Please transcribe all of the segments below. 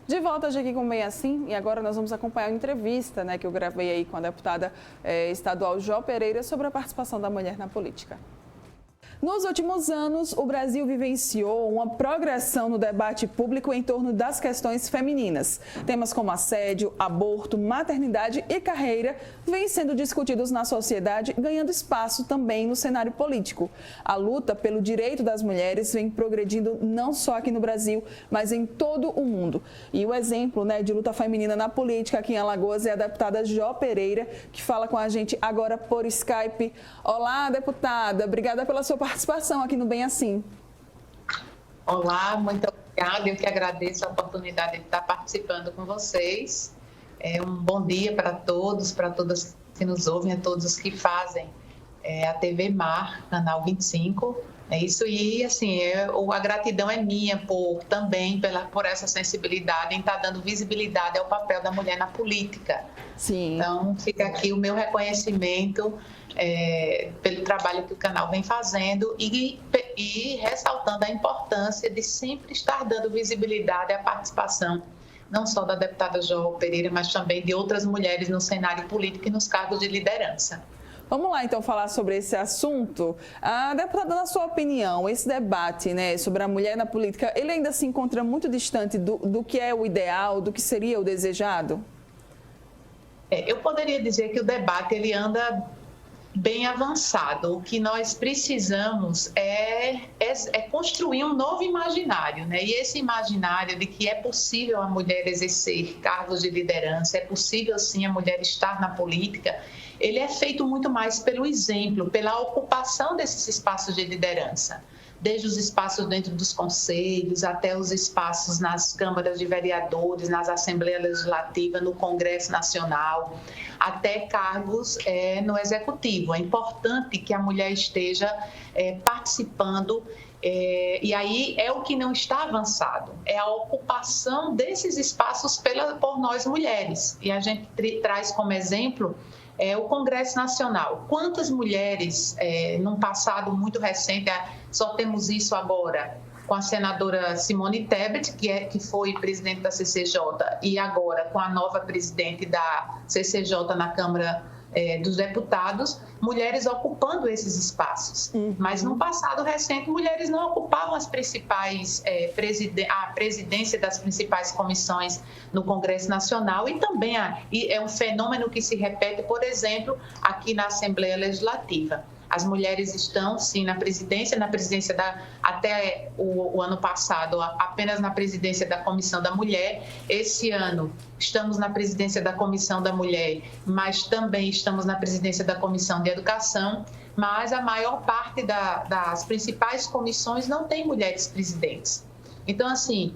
De volta aqui com Bem Assim, e agora nós vamos acompanhar uma entrevista, né, que eu gravei aí com a deputada estadual Jó Pereira sobre a participação da mulher na política. Nos últimos anos, o Brasil vivenciou uma progressão no debate público em torno das questões femininas. Temas como assédio, aborto, maternidade e carreira vêm sendo discutidos na sociedade, ganhando espaço também no cenário político. A luta pelo direito das mulheres vem progredindo não só aqui no Brasil, mas em todo o mundo. E o exemplo, né, de luta feminina na política aqui em Alagoas é a deputada Jó Pereira, que fala com a gente agora por Skype. Olá, deputada, obrigada pela sua participação aqui no Bem Assim. Olá, muito obrigada. Eu que agradeço a oportunidade de estar participando com vocês. Um bom dia para todos, para todas que nos ouvem, a todos os que fazem a TV Mar, Canal 25. É isso, e assim, a gratidão é minha também por essa sensibilidade em estar dando visibilidade ao papel da mulher na política. Sim. Então, fica aqui o meu reconhecimento pelo trabalho que o canal vem fazendo e ressaltando a importância de sempre estar dando visibilidade à participação, não só da deputada Jó Pereira, mas também de outras mulheres no cenário político e nos cargos de liderança. Vamos lá, então, falar sobre esse assunto. Deputada, na sua opinião, esse debate, né, sobre a mulher na política, ele ainda se encontra muito distante do que é o ideal, do que seria o desejado? Eu poderia dizer que o debate ele anda bem avançado. O que nós precisamos é construir um novo imaginário, né? E esse imaginário de que é possível a mulher exercer cargos de liderança, é possível sim a mulher estar na política, ele é feito muito mais pelo exemplo, pela ocupação desses espaços de liderança, desde os espaços dentro dos conselhos, até os espaços nas câmaras de vereadores, nas Assembleias Legislativas, no Congresso Nacional, até cargos no Executivo. É importante que a mulher esteja participando, e aí é o que não está avançado, é a ocupação desses espaços por nós mulheres. E a gente traz como exemplo o Congresso Nacional. Quantas mulheres, num passado muito recente, só temos isso agora, com a senadora Simone Tebet, que foi presidente da CCJ, e agora com a nova presidente da CCJ na Câmara dos Deputados, mulheres ocupando esses espaços. Mas no passado recente, mulheres não ocupavam as principais, a presidência das principais comissões no Congresso Nacional e também é um fenômeno que se repete, por exemplo, aqui na Assembleia Legislativa. As mulheres estão, sim, na presidência até o ano passado, apenas na presidência da Comissão da Mulher. Esse ano, estamos na presidência da Comissão da Mulher, mas também estamos na presidência da Comissão de Educação. Mas a maior parte das principais comissões não tem mulheres presidentes. Então, assim,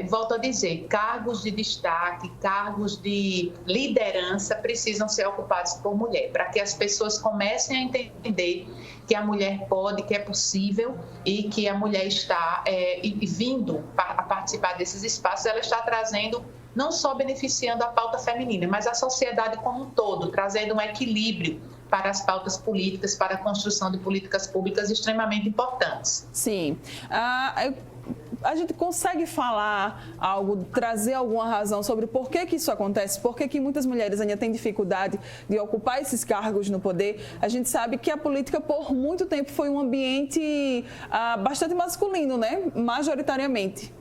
volto a dizer, cargos de destaque, cargos de liderança precisam ser ocupados por mulher, para que as pessoas comecem a entender que a mulher pode, que é possível e que a mulher está vindo a participar desses espaços, ela está trazendo, não só beneficiando a pauta feminina, mas a sociedade como um todo, trazendo um equilíbrio para as pautas políticas, para a construção de políticas públicas extremamente importantes. Sim. A gente consegue falar algo, trazer alguma razão sobre por que isso acontece? Por que muitas mulheres ainda têm dificuldade de ocupar esses cargos no poder? A gente sabe que a política, por muito tempo, foi um ambiente bastante masculino, né? Majoritariamente.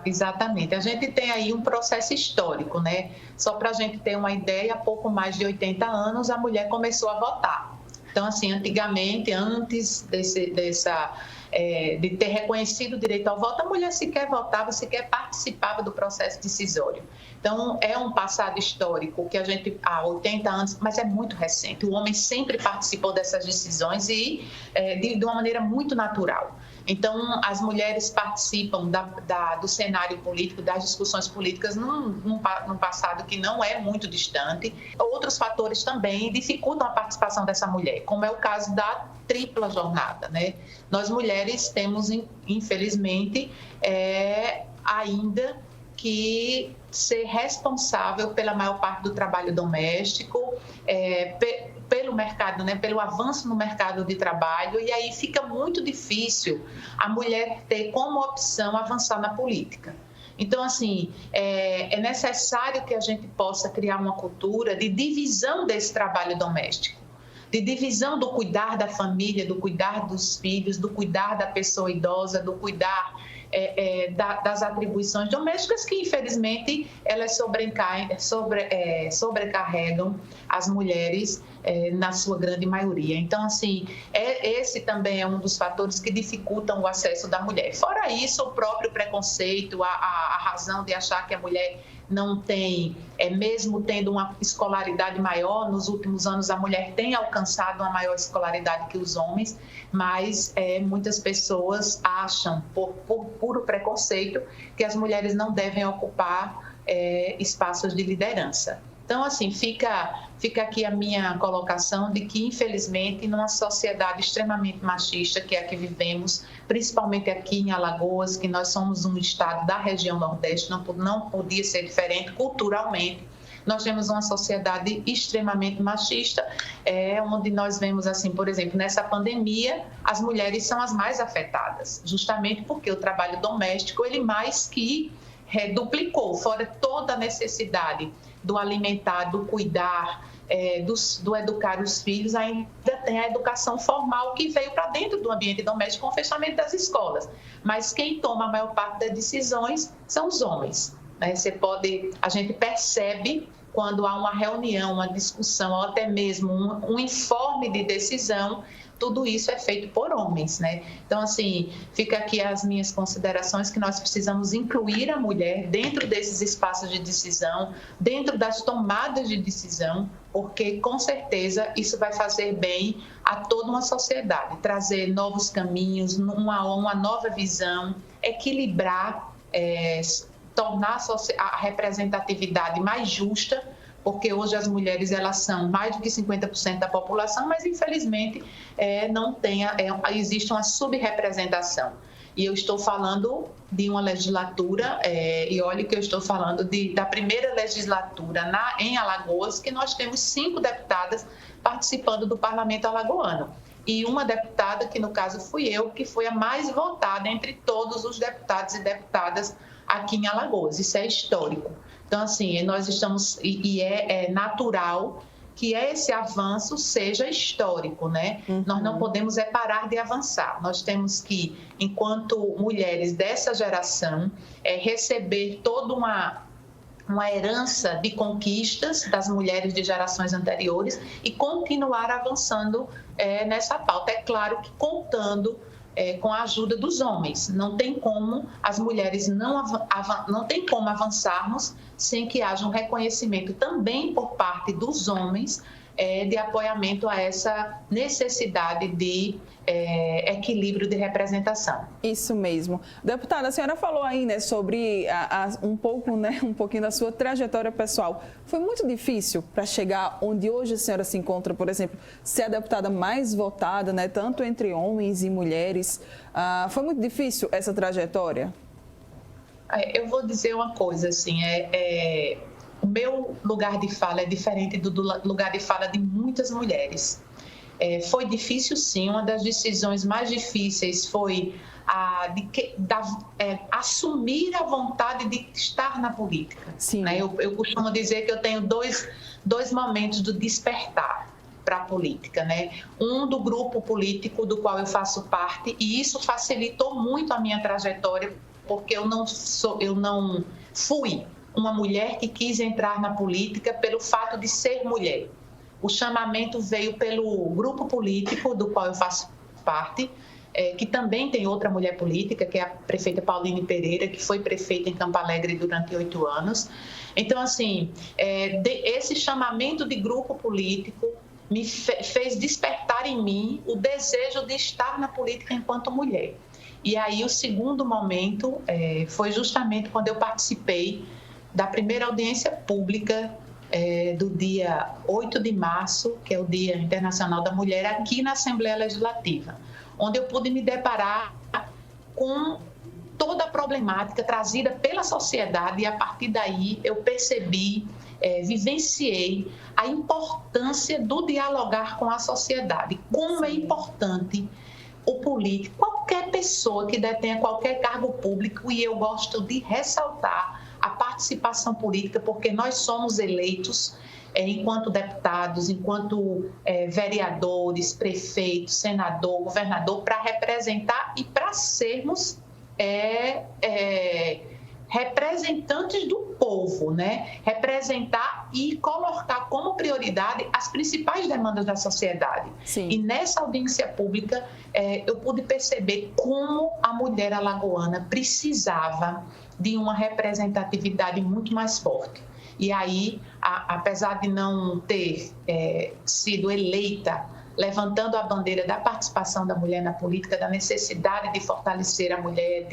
Exatamente. A gente tem aí um processo histórico, né? Só para a gente ter uma ideia, há pouco mais de 80 anos, a mulher começou a votar. Então, assim, antigamente, antes de ter reconhecido o direito ao voto, a mulher sequer votava, sequer participava do processo decisório. Então, é um passado histórico que a gente, há 80 anos, mas é muito recente. O homem sempre participou dessas decisões e de uma maneira muito natural. Então, as mulheres participam do cenário político, das discussões políticas num passado que não é muito distante. Outros fatores também dificultam a participação dessa mulher, como é o caso da tripla jornada, né? Nós mulheres temos, infelizmente, ainda que ser responsável pela maior parte do trabalho doméstico, pelo mercado, né, pelo avanço no mercado de trabalho, e aí fica muito difícil a mulher ter como opção avançar na política. Então, assim, é necessário que a gente possa criar uma cultura de divisão desse trabalho doméstico, de divisão do cuidar da família, do cuidar dos filhos, do cuidar da pessoa idosa, do cuidar das atribuições domésticas que, infelizmente, elas sobrecarregam as mulheres na sua grande maioria. Então, assim, esse também é um dos fatores que dificultam o acesso da mulher. Fora isso, o próprio preconceito, a razão de achar que a mulher não tem, mesmo tendo uma escolaridade maior, nos últimos anos a mulher tem alcançado uma maior escolaridade que os homens, mas muitas pessoas acham, por puro preconceito, que as mulheres não devem ocupar espaços de liderança. Então, assim, fica aqui a minha colocação de que, infelizmente, numa sociedade extremamente machista, que é a que vivemos, principalmente aqui em Alagoas, que nós somos um estado da região Nordeste, não podia ser diferente culturalmente. Nós temos uma sociedade extremamente machista, onde nós vemos, assim, por exemplo, nessa pandemia, as mulheres são as mais afetadas, justamente porque o trabalho doméstico, ele mais que duplicou, fora toda a necessidade do alimentar, do cuidar, do educar os filhos, ainda tem a educação formal que veio para dentro do ambiente doméstico com o fechamento das escolas. Mas quem toma a maior parte das decisões são os homens, né? A gente percebe quando há uma reunião, uma discussão, ou até mesmo um informe de decisão, tudo isso é feito por homens, né? Então, assim, fica aqui as minhas considerações que nós precisamos incluir a mulher dentro desses espaços de decisão, dentro das tomadas de decisão, porque, com certeza, isso vai fazer bem a toda uma sociedade, trazer novos caminhos, uma nova visão, equilibrar, tornar a representatividade mais justa, porque hoje as mulheres elas são mais do que 50% da população, mas infelizmente existe uma subrepresentação. E eu estou falando de uma legislatura, e olha que eu estou falando da primeira legislatura em Alagoas, que nós temos 5 deputadas participando do parlamento alagoano. E uma deputada, que no caso fui eu, que foi a mais votada entre todos os deputados e deputadas aqui em Alagoas. Isso é histórico. Então, assim, nós estamos, e é natural que esse avanço seja histórico, né? Uhum. Nós não podemos parar de avançar. Nós temos que, enquanto mulheres dessa geração, receber toda uma herança de conquistas das mulheres de gerações anteriores e continuar avançando nessa pauta. É claro que contando com a ajuda dos homens. Não tem como as mulheres não tem como avançarmos sem que haja um reconhecimento também por parte dos homens de apoiamento a essa necessidade de equilíbrio de representação. Isso mesmo. Deputada, a senhora falou aí, né, sobre um pouquinho da sua trajetória pessoal. Foi muito difícil para chegar onde hoje a senhora se encontra, por exemplo, ser a deputada mais votada, né, tanto entre homens e mulheres. Foi muito difícil essa trajetória? Eu vou dizer uma coisa, assim, o meu lugar de fala é diferente do lugar de fala de muitas mulheres. Foi difícil, sim. Uma das decisões mais difíceis foi assumir a vontade de estar na política. Sim. Né? Eu costumo dizer que eu tenho dois momentos do despertar para a política, né? Um do grupo político do qual eu faço parte, e isso facilitou muito a minha trajetória, porque eu não fui uma mulher que quis entrar na política pelo fato de ser mulher. O chamamento veio pelo grupo político do qual eu faço parte, que também tem outra mulher política, que é a prefeita Pauline Pereira, que foi prefeita em Campo Alegre durante 8 anos. Então, assim, esse chamamento de grupo político me fez despertar em mim o desejo de estar na política enquanto mulher. E aí o segundo momento foi justamente quando eu participei da primeira audiência pública do dia 8 de março, que é o Dia Internacional da Mulher, aqui na Assembleia Legislativa, onde eu pude me deparar com toda a problemática trazida pela sociedade e, a partir daí, eu percebi, vivenciei a importância do dialogar com a sociedade, como é importante o político, qualquer pessoa que detenha qualquer cargo público, e eu gosto de ressaltar a participação política, porque nós somos eleitos enquanto deputados, enquanto vereadores, prefeitos, senador, governador, para representar e para sermos representantes do povo, né? Representar e colocar como prioridade as principais demandas da sociedade. Sim. E nessa audiência pública, eu pude perceber como a mulher alagoana precisava de uma representatividade muito mais forte. E aí, apesar de não ter sido eleita levantando a bandeira da participação da mulher na política, da necessidade de fortalecer a mulher,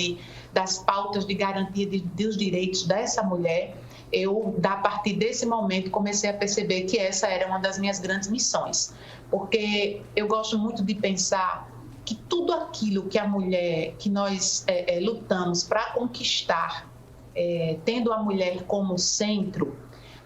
das pautas de garantia dos direitos dessa mulher, eu, a partir desse momento, comecei a perceber que essa era uma das minhas grandes missões. Porque eu gosto muito de pensar que tudo aquilo que a mulher, que nós lutamos para conquistar, tendo a mulher como centro,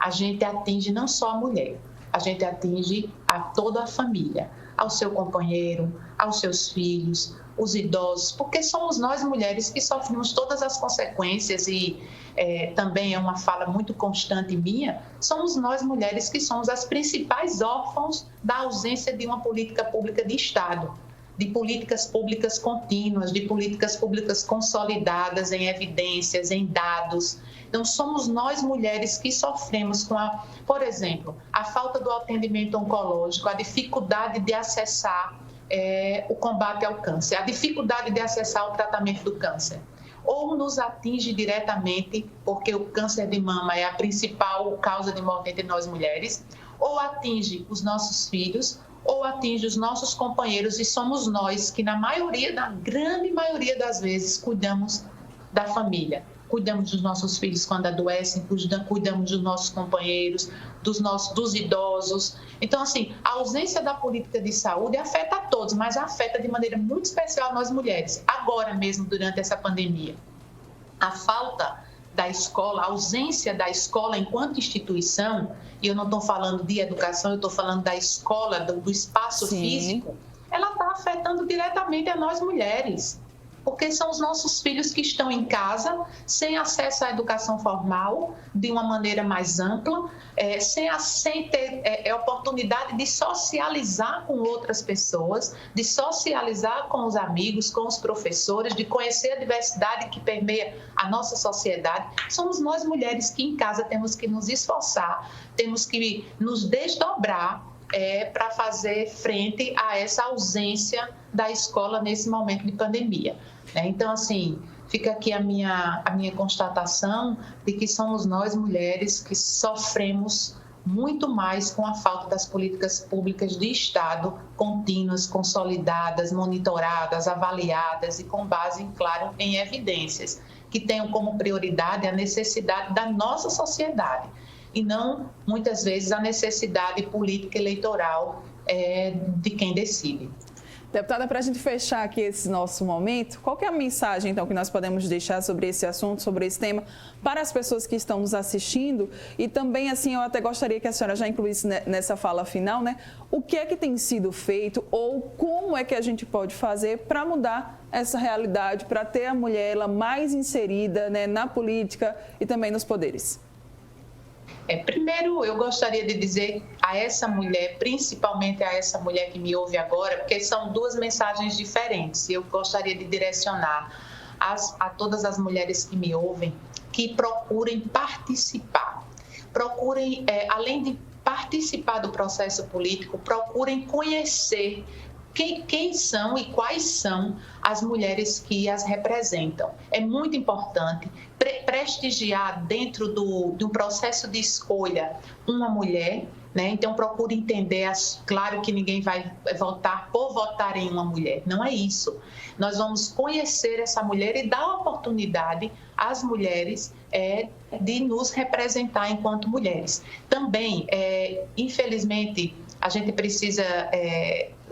a gente atinge não só a mulher, a gente atinge a toda a família, ao seu companheiro, aos seus filhos, os idosos, porque somos nós mulheres que sofremos todas as consequências e também é uma fala muito constante minha, somos nós mulheres que somos as principais órfãos da ausência de uma política pública de Estado, de políticas públicas contínuas, de políticas públicas consolidadas em evidências, em dados. Então, somos nós mulheres que sofremos com, por exemplo, a falta do atendimento oncológico, a dificuldade de acessar o combate ao câncer, a dificuldade de acessar o tratamento do câncer. Ou nos atinge diretamente, porque o câncer de mama é a principal causa de morte entre nós mulheres, ou atinge os nossos filhos, ou atinge os nossos companheiros, e somos nós que, na grande maioria das vezes, cuidamos da família. Cuidamos dos nossos filhos quando adoecem, cuidamos dos nossos companheiros, dos idosos. Então, assim, a ausência da política de saúde afeta a todos, mas afeta de maneira muito especial nós mulheres. Agora mesmo, durante essa pandemia, a falta da escola, a ausência da escola enquanto instituição, e eu não estou falando de educação, eu estou falando da escola, do espaço Sim. físico, ela está afetando diretamente a nós mulheres, porque são os nossos filhos que estão em casa, sem acesso à educação formal, de uma maneira mais ampla, sem ter oportunidade de socializar com outras pessoas, de socializar com os amigos, com os professores, de conhecer a diversidade que permeia a nossa sociedade. Somos nós mulheres que em casa temos que nos esforçar, temos que nos desdobrar para fazer frente a essa ausência da escola nesse momento de pandemia. Então, assim, fica aqui a minha constatação de que somos nós mulheres que sofremos muito mais com a falta das políticas públicas de Estado contínuas, consolidadas, monitoradas, avaliadas e com base, claro, em evidências, que tenham como prioridade a necessidade da nossa sociedade e não, muitas vezes, a necessidade política eleitoral de quem decide. Deputada, para a gente fechar aqui esse nosso momento, qual que é a mensagem, então, que nós podemos deixar sobre esse assunto, sobre esse tema, para as pessoas que estão nos assistindo? E também, assim, eu até gostaria que a senhora já incluísse nessa fala final, né? O que é que tem sido feito ou como é que a gente pode fazer para mudar essa realidade, para ter a mulher ela mais inserida, né, na política e também nos poderes? Primeiro, eu gostaria de dizer a essa mulher, principalmente a essa mulher que me ouve agora, porque são duas mensagens diferentes. Eu gostaria de direcionar a todas as mulheres que me ouvem que procurem participar. Procurem, além de participar do processo político, procurem conhecer quem são e quais são as mulheres que as representam. É muito importante prestigiar dentro do processo de escolha uma mulher, né? Então procure entender, claro que ninguém vai votar por votar em uma mulher, não é isso. Nós vamos conhecer essa mulher e dar a oportunidade às mulheres de nos representar enquanto mulheres. Também, infelizmente, a gente precisa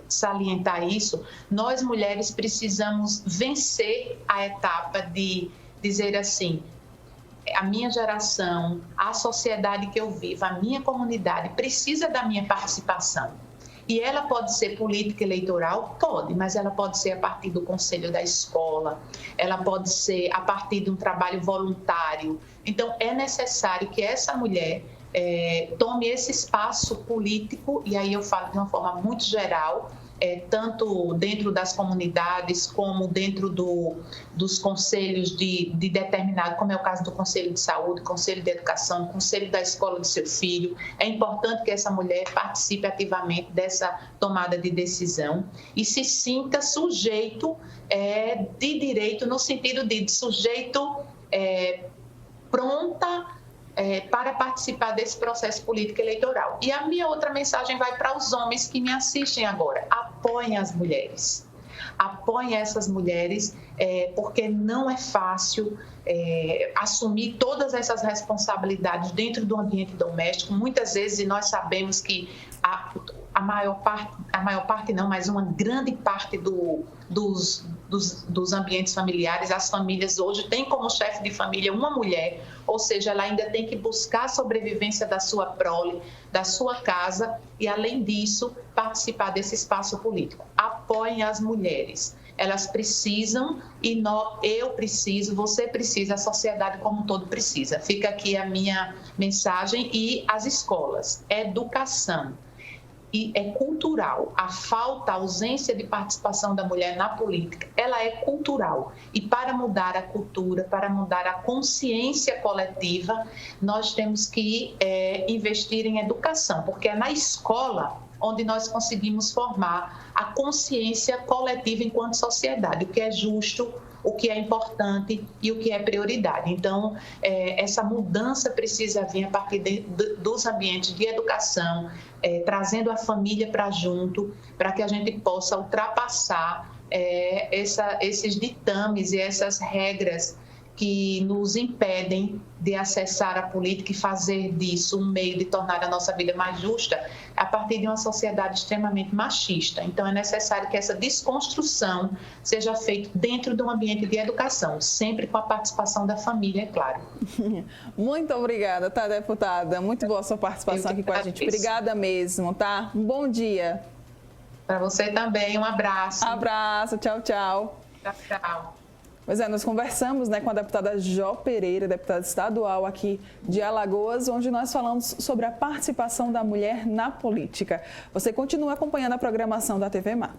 salientar isso, nós mulheres precisamos vencer a etapa de dizer assim, a minha geração, a sociedade que eu vivo, a minha comunidade precisa da minha participação. E ela pode ser política eleitoral? Pode, mas ela pode ser a partir do conselho da escola, ela pode ser a partir de um trabalho voluntário. Então, é necessário que essa mulher tome esse espaço político, e aí eu falo de uma forma muito geral, tanto dentro das comunidades como dentro dos conselhos de determinado, como é o caso do Conselho de Saúde, Conselho de Educação, Conselho da Escola do seu filho. É importante que essa mulher participe ativamente dessa tomada de decisão e se sinta sujeito de direito, no sentido de sujeito pronta para participar desse processo político eleitoral. E a minha outra mensagem vai para os homens que me assistem agora. Apoiem as mulheres. Apoiem essas mulheres, porque não é fácil assumir todas essas responsabilidades dentro do ambiente doméstico. Muitas vezes, e nós sabemos que a maior parte não, mas uma grande parte dos ambientes familiares, as famílias hoje têm como chefe de família uma mulher, ou seja, ela ainda tem que buscar a sobrevivência da sua prole, da sua casa e, além disso, participar desse espaço político. Apoiem as mulheres. Elas precisam e eu preciso, você precisa, a sociedade como um todo precisa. Fica aqui a minha mensagem e as escolas. Educação. E é cultural. A falta, a ausência de participação da mulher na política, ela é cultural. E para mudar a cultura, para mudar a consciência coletiva, nós temos que investir em educação, porque é na escola onde nós conseguimos formar a consciência coletiva enquanto sociedade, o que é justo, o que é importante e o que é prioridade. Então, essa mudança precisa vir a partir dos ambientes de educação, trazendo a família para junto, para que a gente possa ultrapassar esses ditames e essas regras que nos impedem de acessar a política e fazer disso um meio de tornar a nossa vida mais justa a partir de uma sociedade extremamente machista. Então, é necessário que essa desconstrução seja feita dentro de um ambiente de educação, sempre com a participação da família, é claro. Muito obrigada, tá, deputada? Muito boa a sua participação aqui com a gente. Obrigada mesmo, tá? Um bom dia. Para você também, um abraço. Abraço, tchau, tchau. Tchau, tchau. Pois nós conversamos com a deputada Jó Pereira, deputada estadual aqui de Alagoas, onde nós falamos sobre a participação da mulher na política. Você continua acompanhando a programação da TV Mar.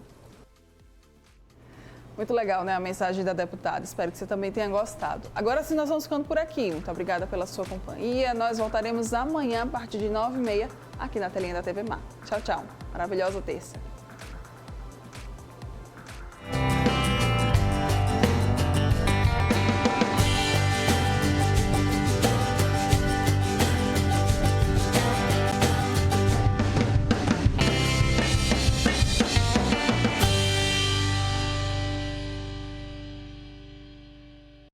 Muito legal, né, a mensagem da deputada. Espero que você também tenha gostado. Agora sim, nós vamos ficando por aqui. Muito obrigada pela sua companhia. Nós voltaremos amanhã, a partir de 9h30, aqui na telinha da TV Mar. Tchau, tchau. Maravilhosa terça.